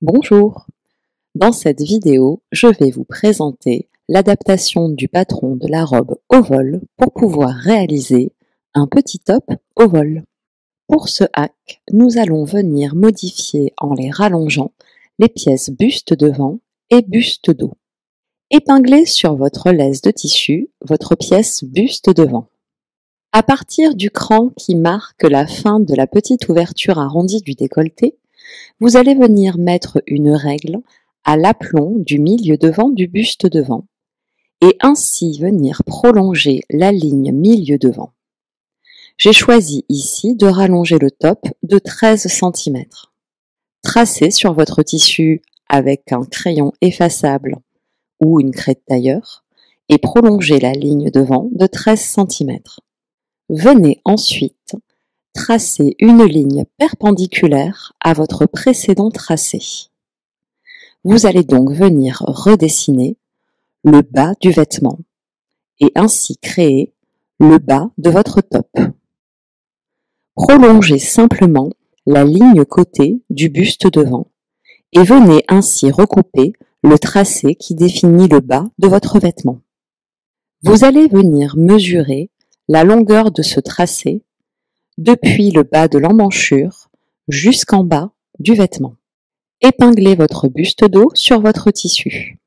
Bonjour! Dans cette vidéo, je vais vous présenter l'adaptation du patron de la robe au vol pour pouvoir réaliser un petit top au vol. Pour ce hack, nous allons venir modifier en les rallongeant les pièces buste devant et buste dos. Épinglez sur votre laisse de tissu votre pièce buste devant. À partir du cran qui marque la fin de la petite ouverture arrondie du décolleté, vous allez venir mettre une règle à l'aplomb du milieu devant du buste devant et ainsi venir prolonger la ligne milieu devant. J'ai choisi ici de rallonger le top de 13 cm. Tracez sur votre tissu avec un crayon effaçable ou une craie de tailleur et prolongez la ligne devant de 13 cm. Venez ensuite tracer une ligne perpendiculaire à votre précédent tracé. Vous allez donc venir redessiner le bas du vêtement et ainsi créer le bas de votre top. Prolongez simplement la ligne côté du buste devant et venez ainsi recouper le tracé qui définit le bas de votre vêtement. Vous allez venir mesurer la longueur de ce tracé depuis le bas de l'emmanchure jusqu'en bas du vêtement. Épinglez votre buste dos sur votre tissu.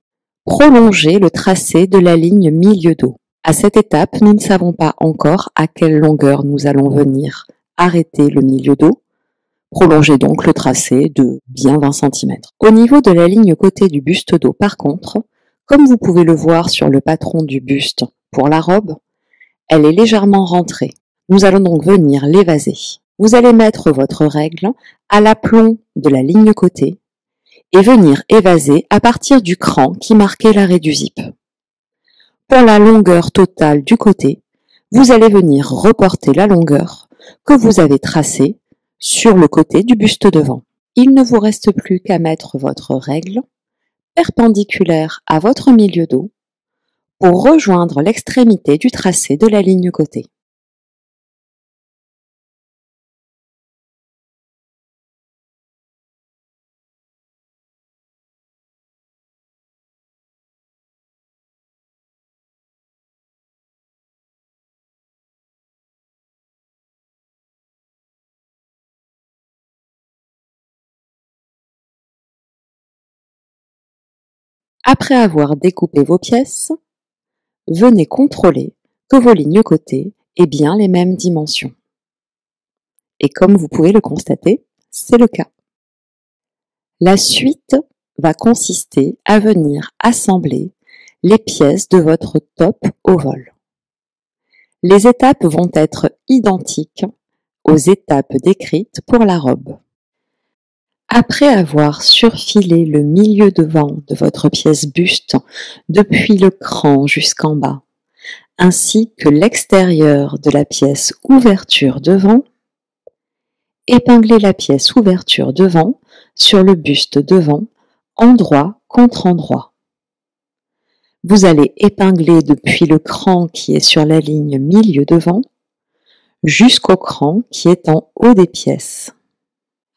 Prolongez le tracé de la ligne milieu dos. À cette étape, nous ne savons pas encore à quelle longueur nous allons venir arrêter le milieu dos. Prolongez donc le tracé de bien 20 cm. Au niveau de la ligne côté du buste dos, par contre, comme vous pouvez le voir sur le patron du buste pour la robe, elle est légèrement rentrée. Nous allons donc venir l'évaser. Vous allez mettre votre règle à l'aplomb de la ligne côté et venir évaser à partir du cran qui marquait l'arrêt du zip. Pour la longueur totale du côté, vous allez venir reporter la longueur que vous avez tracée sur le côté du buste devant. Il ne vous reste plus qu'à mettre votre règle perpendiculaire à votre milieu dos pour rejoindre l'extrémité du tracé de la ligne côté. Après avoir découpé vos pièces, venez contrôler que vos lignes côté aient bien les mêmes dimensions. Et comme vous pouvez le constater, c'est le cas. La suite va consister à venir assembler les pièces de votre top au vol. Les étapes vont être identiques aux étapes décrites pour la robe. Après avoir surfilé le milieu devant de votre pièce buste depuis le cran jusqu'en bas, ainsi que l'extérieur de la pièce ouverture devant, épinglez la pièce ouverture devant sur le buste devant, endroit contre endroit. Vous allez épingler depuis le cran qui est sur la ligne milieu devant jusqu'au cran qui est en haut des pièces.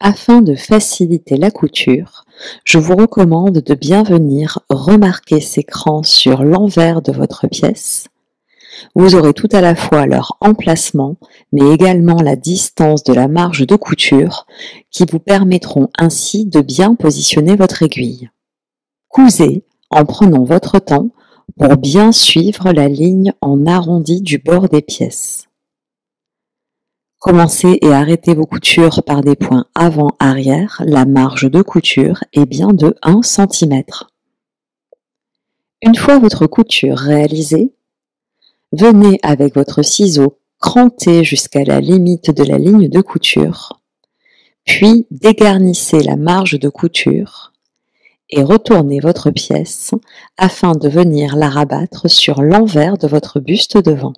Afin de faciliter la couture, je vous recommande de bien venir remarquer ces crans sur l'envers de votre pièce. Vous aurez tout à la fois leur emplacement, mais également la distance de la marge de couture qui vous permettront ainsi de bien positionner votre aiguille. Cousez en prenant votre temps pour bien suivre la ligne en arrondi du bord des pièces. Commencez et arrêtez vos coutures par des points avant-arrière. La marge de couture est bien de 1 cm. Une fois votre couture réalisée, venez avec votre ciseau cranter jusqu'à la limite de la ligne de couture, puis dégarnissez la marge de couture et retournez votre pièce afin de venir la rabattre sur l'envers de votre buste devant.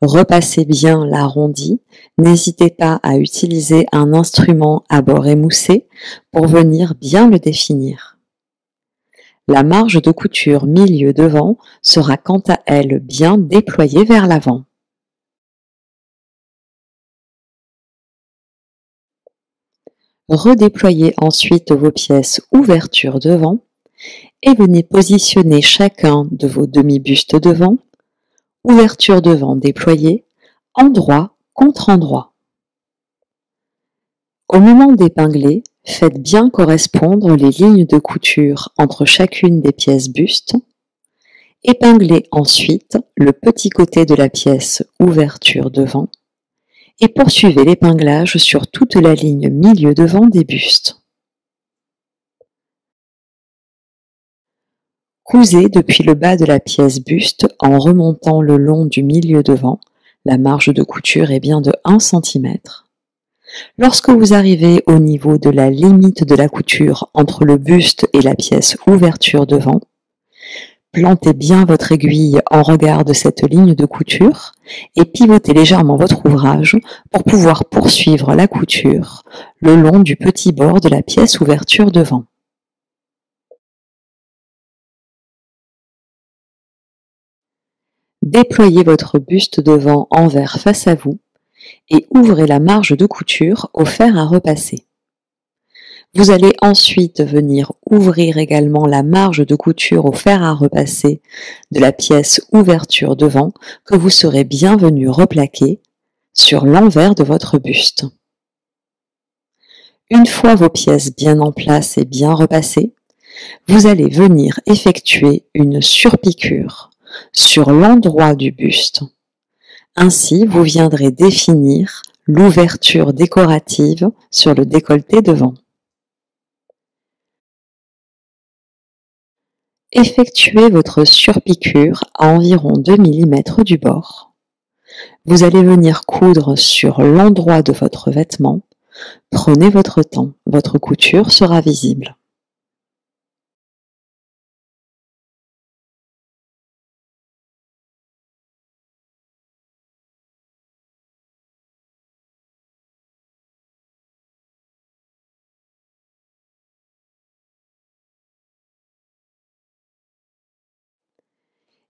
Repassez bien l'arrondi, n'hésitez pas à utiliser un instrument à bord émoussé pour venir bien le définir. La marge de couture milieu devant sera quant à elle bien déployée vers l'avant. Redéployez ensuite vos pièces ouverture devant et venez positionner chacun de vos demi-bustes devant, ouverture devant déployée, endroit contre endroit. Au moment d'épingler, faites bien correspondre les lignes de couture entre chacune des pièces bustes. Épinglez ensuite le petit côté de la pièce ouverture devant et poursuivez l'épinglage sur toute la ligne milieu devant des bustes. Cousez depuis le bas de la pièce buste en remontant le long du milieu devant. La marge de couture est bien de 1 cm. Lorsque vous arrivez au niveau de la limite de la couture entre le buste et la pièce ouverture devant, plantez bien votre aiguille en regard de cette ligne de couture et pivotez légèrement votre ouvrage pour pouvoir poursuivre la couture le long du petit bord de la pièce ouverture devant. Déployez votre buste devant envers face à vous et ouvrez la marge de couture au fer à repasser. Vous allez ensuite venir ouvrir également la marge de couture au fer à repasser de la pièce ouverture devant que vous serez bien venu replaquer sur l'envers de votre buste. Une fois vos pièces bien en place et bien repassées, vous allez venir effectuer une surpiqûre sur l'endroit du buste. Ainsi, vous viendrez définir l'ouverture décorative sur le décolleté devant. Effectuez votre surpiqûre à environ 2 mm du bord. Vous allez venir coudre sur l'endroit de votre vêtement. Prenez votre temps, votre couture sera visible.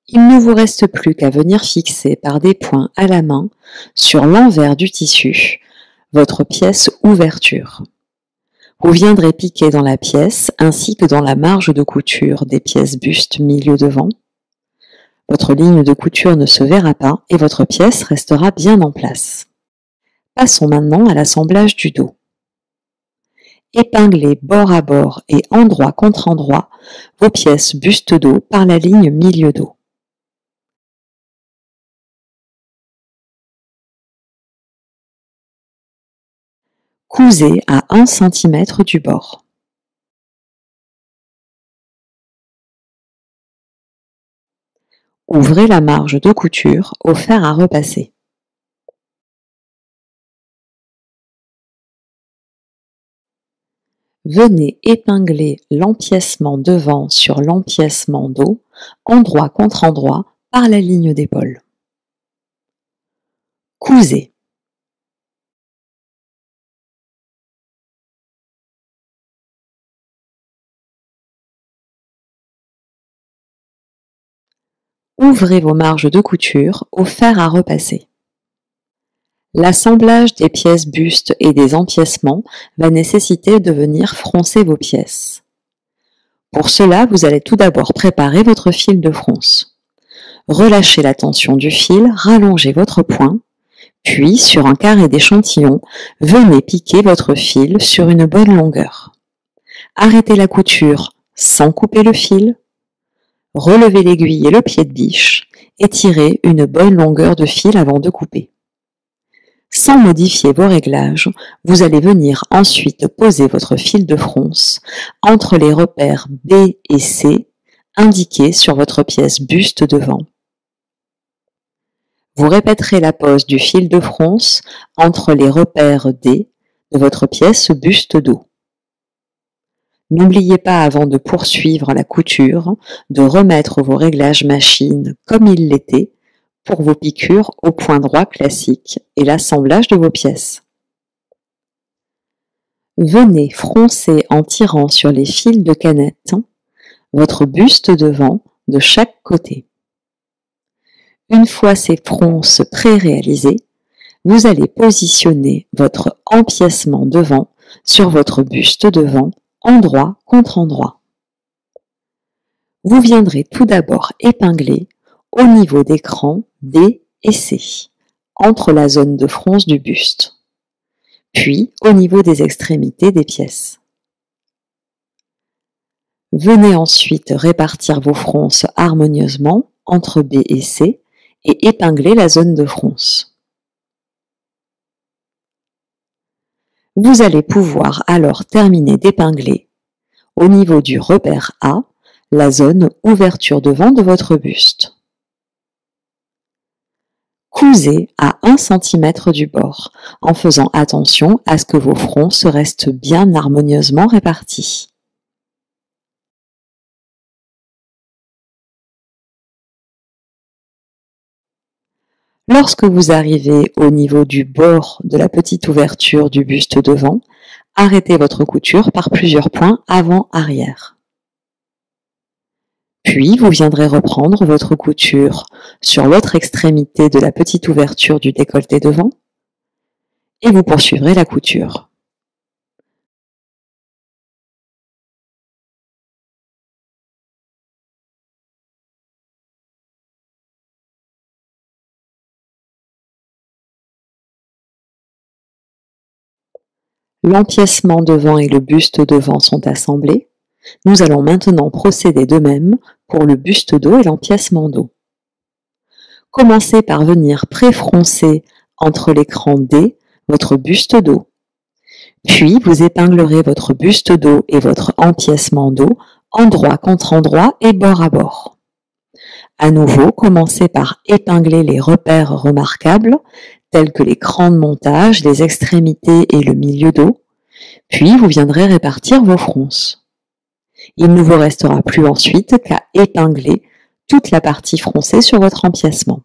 Il ne vous reste plus qu'à venir fixer par des points à la main sur l'envers du tissu votre pièce ouverture. Vous viendrez piquer dans la pièce ainsi que dans la marge de couture des pièces buste milieu devant. Votre ligne de couture ne se verra pas et votre pièce restera bien en place. Passons maintenant à l'assemblage du dos. Épinglez bord à bord et endroit contre endroit vos pièces buste dos par la ligne milieu dos. Cousez à 1 cm du bord. Ouvrez la marge de couture au fer à repasser. Venez épingler l'empiècement devant sur l'empiècement dos, endroit contre endroit, par la ligne d'épaule. Cousez. Ouvrez vos marges de couture au fer à repasser. L'assemblage des pièces buste et des empiècements va nécessiter de venir froncer vos pièces. Pour cela, vous allez tout d'abord préparer votre fil de fronce. Relâchez la tension du fil, rallongez votre point, puis sur un carré d'échantillon, venez piquer votre fil sur une bonne longueur. Arrêtez la couture sans couper le fil, relevez l'aiguille et le pied de biche et tirez une bonne longueur de fil avant de couper. Sans modifier vos réglages, vous allez venir ensuite poser votre fil de fronce entre les repères B et C indiqués sur votre pièce buste devant. Vous répéterez la pose du fil de fronce entre les repères D de votre pièce buste dos. N'oubliez pas avant de poursuivre la couture de remettre vos réglages machine comme ils l'étaient pour vos piqûres au point droit classique et l'assemblage de vos pièces. Venez froncer en tirant sur les fils de canette votre buste devant de chaque côté. Une fois ces fronces pré-réalisées, vous allez positionner votre empiècement devant sur votre buste devant, endroit contre endroit. Vous viendrez tout d'abord épingler au niveau des crans B et C, entre la zone de fronce du buste, puis au niveau des extrémités des pièces. Venez ensuite répartir vos fronces harmonieusement entre B et C et épingler la zone de fronce. Vous allez pouvoir alors terminer d'épingler au niveau du repère A, la zone ouverture devant de votre buste. Cousez à 1 cm du bord, en faisant attention à ce que vos fronces restent bien harmonieusement répartis. Lorsque vous arrivez au niveau du bord de la petite ouverture du buste devant, arrêtez votre couture par plusieurs points avant-arrière. Puis, vous viendrez reprendre votre couture sur l'autre extrémité de la petite ouverture du décolleté devant et vous poursuivrez la couture. L'empiècement devant et le buste devant sont assemblés. Nous allons maintenant procéder de même pour le buste dos et l'empiècement dos. Commencez par venir préfroncer entre l'écran D votre buste dos. Puis vous épinglerez votre buste dos et votre empiècement dos endroit contre endroit et bord à bord. À nouveau, commencez par épingler les repères remarquables tels que les crans de montage, les extrémités et le milieu dos. Puis vous viendrez répartir vos fronces. Il ne vous restera plus ensuite qu'à épingler toute la partie froncée sur votre empiècement.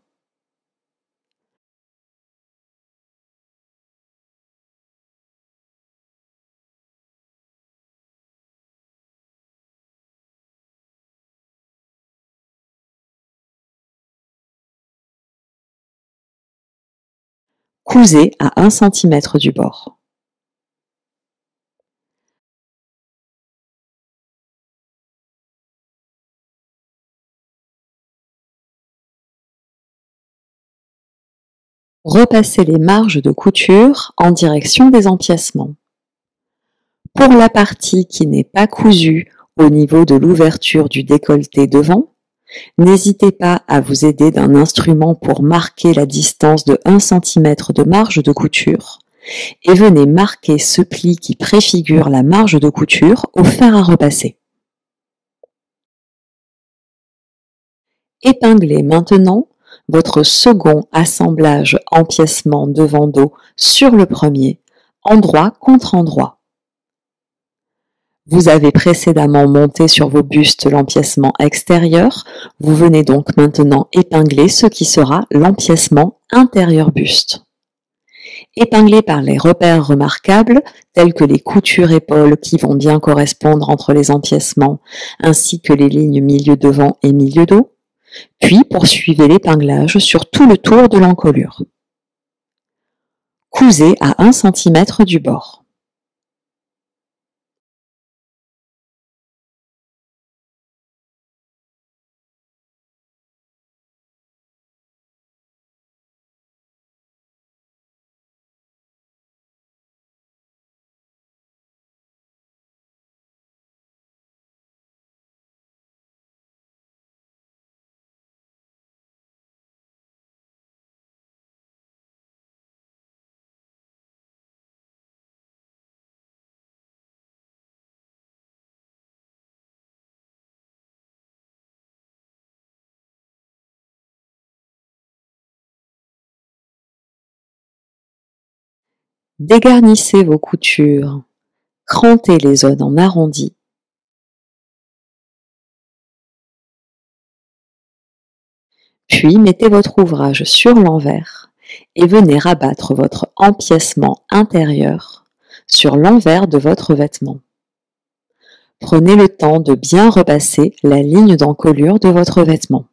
Cousez à 1 cm du bord. Repassez les marges de couture en direction des empiècements. Pour la partie qui n'est pas cousue au niveau de l'ouverture du décolleté devant, n'hésitez pas à vous aider d'un instrument pour marquer la distance de 1 cm de marge de couture et venez marquer ce pli qui préfigure la marge de couture au fer à repasser. Épinglez maintenant votre second assemblage empiècement devant-dos sur le premier, endroit contre endroit. Vous avez précédemment monté sur vos bustes l'empiècement extérieur, vous venez donc maintenant épingler ce qui sera l'empiècement intérieur buste. Épinglez par les repères remarquables tels que les coutures épaules qui vont bien correspondre entre les empiècements, ainsi que les lignes milieu devant et milieu dos, puis poursuivez l'épinglage sur tout le tour de l'encolure. Cousez à 1 cm du bord. Dégarnissez vos coutures, crantez les zones en arrondi. Puis mettez votre ouvrage sur l'envers et venez rabattre votre empiècement intérieur sur l'envers de votre vêtement. Prenez le temps de bien repasser la ligne d'encolure de votre vêtement.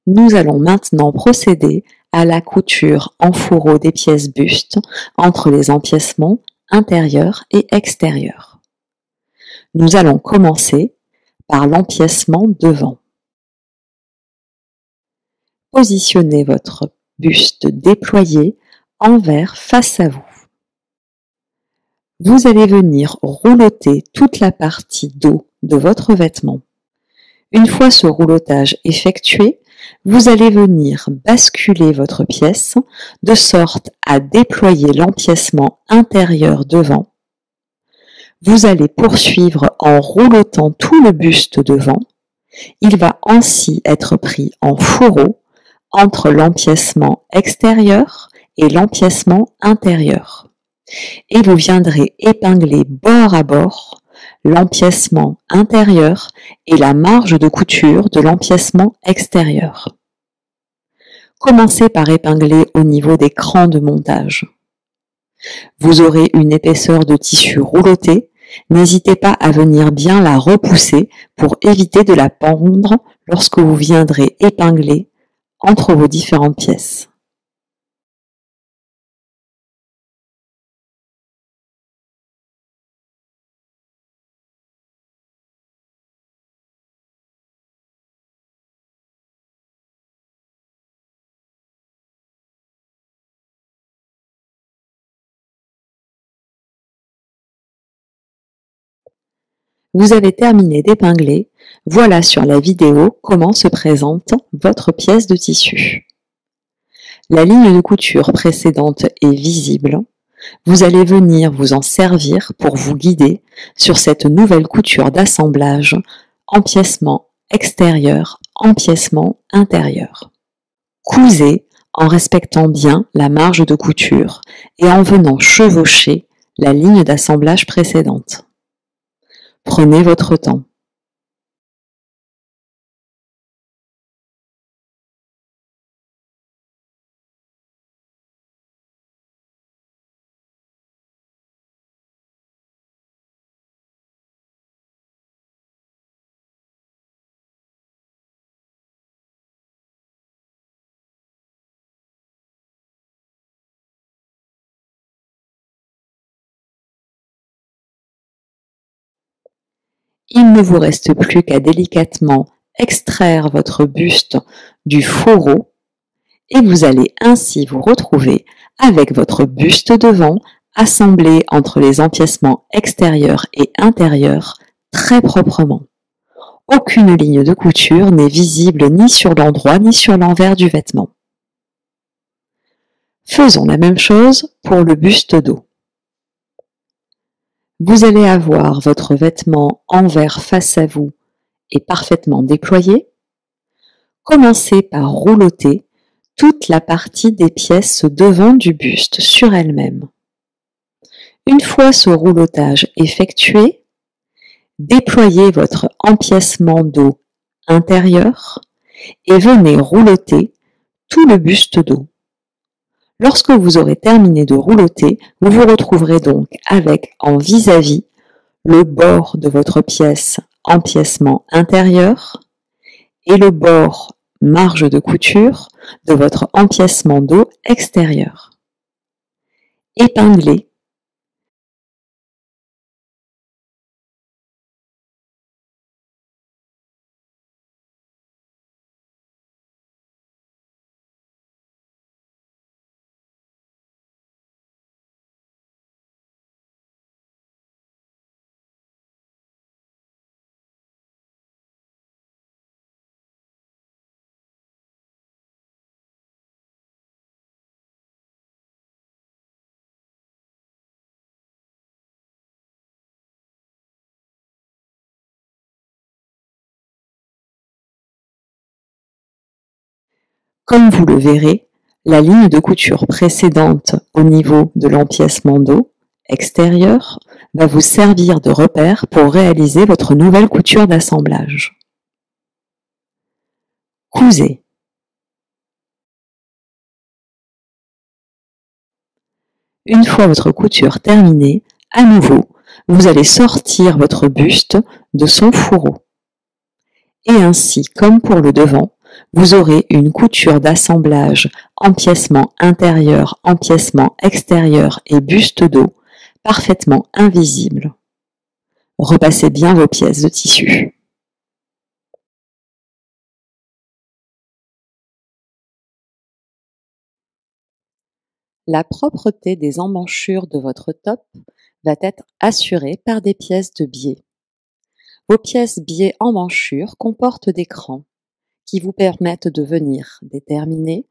Nous allons maintenant procéder à la couture en fourreau des pièces buste entre les empiècements intérieurs et extérieurs. Nous allons commencer par l'empiècement devant. Positionnez votre buste déployé envers face à vous. Vous allez venir roulotter toute la partie dos de votre vêtement. Une fois ce roulotage effectué, vous allez venir basculer votre pièce de sorte à déployer l'empiècement intérieur devant. Vous allez poursuivre en roulotant tout le buste devant. Il va ainsi être pris en fourreau entre l'empiècement extérieur et l'empiècement intérieur. Et vous viendrez épingler bord à bord l'empiècement intérieur et la marge de couture de l'empiècement extérieur. Commencez par épingler au niveau des crans de montage. Vous aurez une épaisseur de tissu rouloté. N'hésitez pas à venir bien la repousser pour éviter de la pendre lorsque vous viendrez épingler entre vos différentes pièces. Vous avez terminé d'épingler. Voilà sur la vidéo comment se présente votre pièce de tissu. La ligne de couture précédente est visible. Vous allez venir vous en servir pour vous guider sur cette nouvelle couture d'assemblage, empiècement extérieur, empiècement intérieur. Cousez en respectant bien la marge de couture et en venant chevaucher la ligne d'assemblage précédente. Prenez votre temps. Il ne vous reste plus qu'à délicatement extraire votre buste du fourreau et vous allez ainsi vous retrouver avec votre buste devant assemblé entre les empiècements extérieurs et intérieurs très proprement. Aucune ligne de couture n'est visible ni sur l'endroit ni sur l'envers du vêtement. Faisons la même chose pour le buste dos. Vous allez avoir votre vêtement envers face à vous et parfaitement déployé. Commencez par roulotter toute la partie des pièces devant du buste sur elle-même. Une fois ce roulotage effectué, déployez votre empiècement dos intérieur et venez roulotter tout le buste dos. Lorsque vous aurez terminé de roulotter, vous vous retrouverez donc avec en vis-à-vis le bord de votre pièce empiècement intérieur et le bord marge de couture de votre empiècement dos extérieur. Épinglez. Comme vous le verrez, la ligne de couture précédente au niveau de l'empiècement dos extérieur va vous servir de repère pour réaliser votre nouvelle couture d'assemblage. Cousez. Une fois votre couture terminée, à nouveau, vous allez sortir votre buste de son fourreau. Et ainsi, comme pour le devant, vous aurez une couture d'assemblage empiècement intérieur, empiècement extérieur et buste dos parfaitement invisible. Repassez bien vos pièces de tissu. La propreté des emmanchures de votre top va être assurée par des pièces de biais. Vos pièces biais emmanchures comportent des crans qui vous permettent de venir déterminer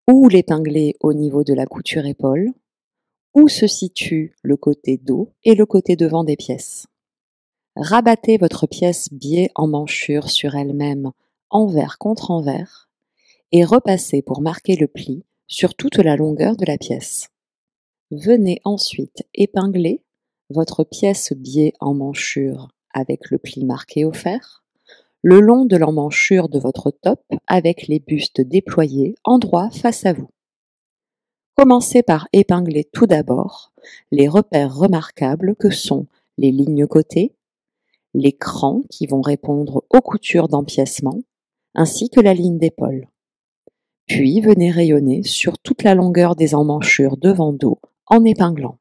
ou l'épingler au niveau de la couture épaule, où se situe le côté dos et le côté devant des pièces. Rabattez votre pièce biais emmanchure sur elle-même envers contre envers et repassez pour marquer le pli sur toute la longueur de la pièce. Venez ensuite épingler votre pièce biais emmanchure avec le pli marqué au fer, le long de l'emmanchure de votre top avec les bustes déployés en droit face à vous. Commencez par épingler tout d'abord les repères remarquables que sont les lignes côtés, les crans qui vont répondre aux coutures d'empiècement, ainsi que la ligne d'épaule. Puis venez rayonner sur toute la longueur des emmanchures devant-dos en épinglant.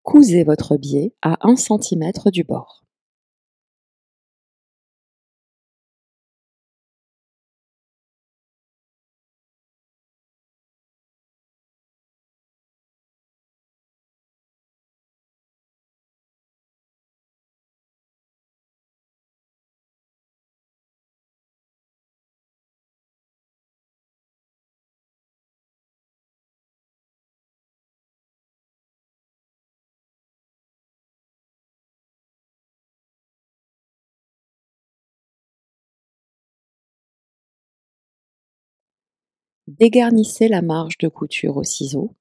Cousez votre biais à 1 cm du bord. Dégarnissez la marge de couture au ciseau.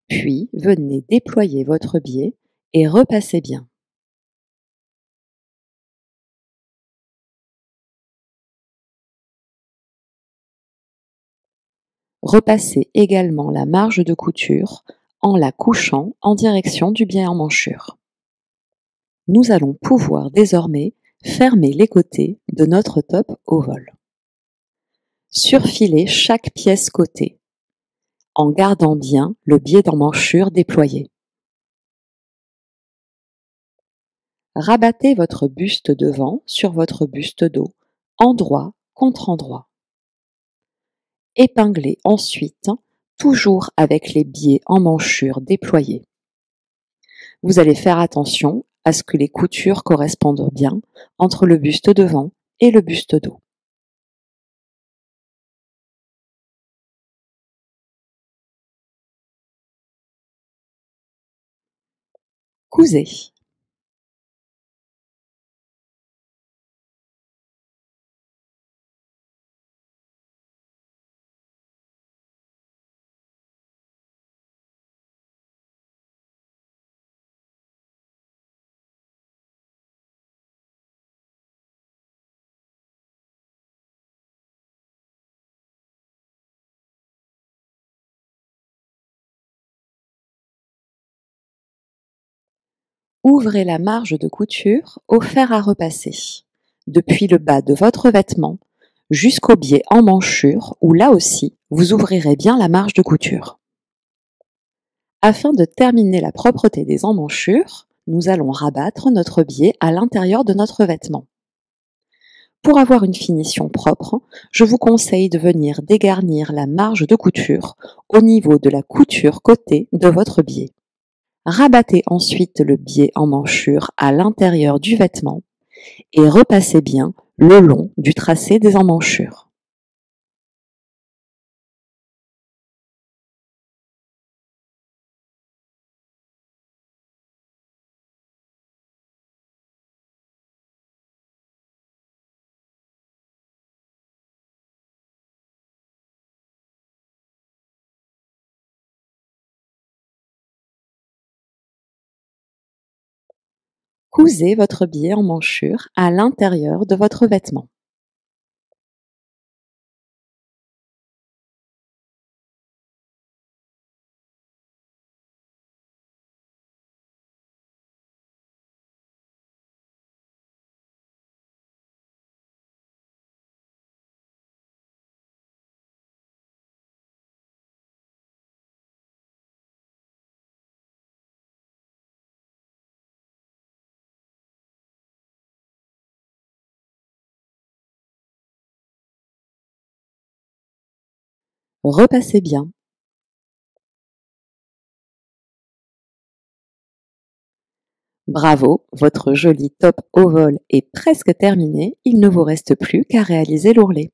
Puis venez déployer votre biais et repassez bien. Repassez également la marge de couture en la couchant en direction du biais emmanchure. Nous allons pouvoir désormais fermer les côtés de notre top au vol. Surfilez chaque pièce côté en gardant bien le biais d'emmanchure déployé. Rabattez votre buste devant sur votre buste dos, endroit contre endroit. Épinglez ensuite, toujours avec les biais emmanchure déployés. Vous allez faire attention à ce que les coutures correspondent bien entre le buste devant et le buste dos. Cousez. Ouvrez la marge de couture au fer à repasser, depuis le bas de votre vêtement jusqu'au biais emmanchure où là aussi vous ouvrirez bien la marge de couture. Afin de terminer la propreté des emmanchures, nous allons rabattre notre biais à l'intérieur de notre vêtement. Pour avoir une finition propre, je vous conseille de venir dégarnir la marge de couture au niveau de la couture côté de votre biais. Rabattez ensuite le biais emmanchure à l'intérieur du vêtement et repassez bien le long du tracé des emmanchures. Cousez votre biais emmanchure à l'intérieur de votre vêtement. repassez bien. Bravo, votre joli top au vol est presque terminé, il ne vous reste plus qu'à réaliser l'ourlet.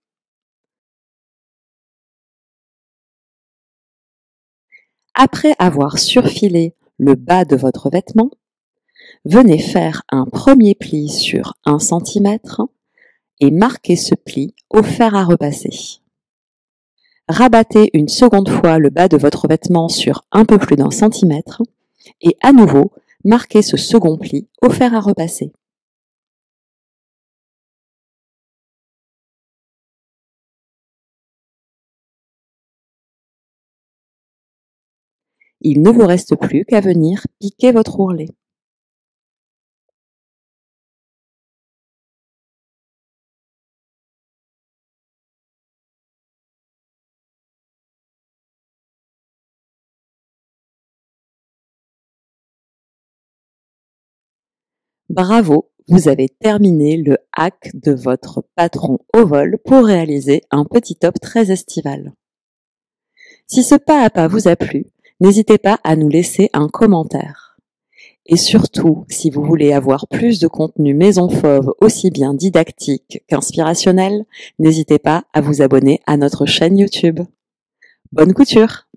Après avoir surfilé le bas de votre vêtement, venez faire un premier pli sur 1 cm et marquez ce pli au fer à repasser. Rabattez une seconde fois le bas de votre vêtement sur un peu plus d'1 centimètre et à nouveau, marquez ce second pli au fer à repasser. Il ne vous reste plus qu'à venir piquer votre ourlet. Bravo, vous avez terminé le hack de votre patron au vol pour réaliser un petit top très estival. Si ce pas à pas vous a plu, n'hésitez pas à nous laisser un commentaire. Et surtout, si vous voulez avoir plus de contenu Maison Fauve aussi bien didactique qu'inspirationnel, n'hésitez pas à vous abonner à notre chaîne YouTube. Bonne couture!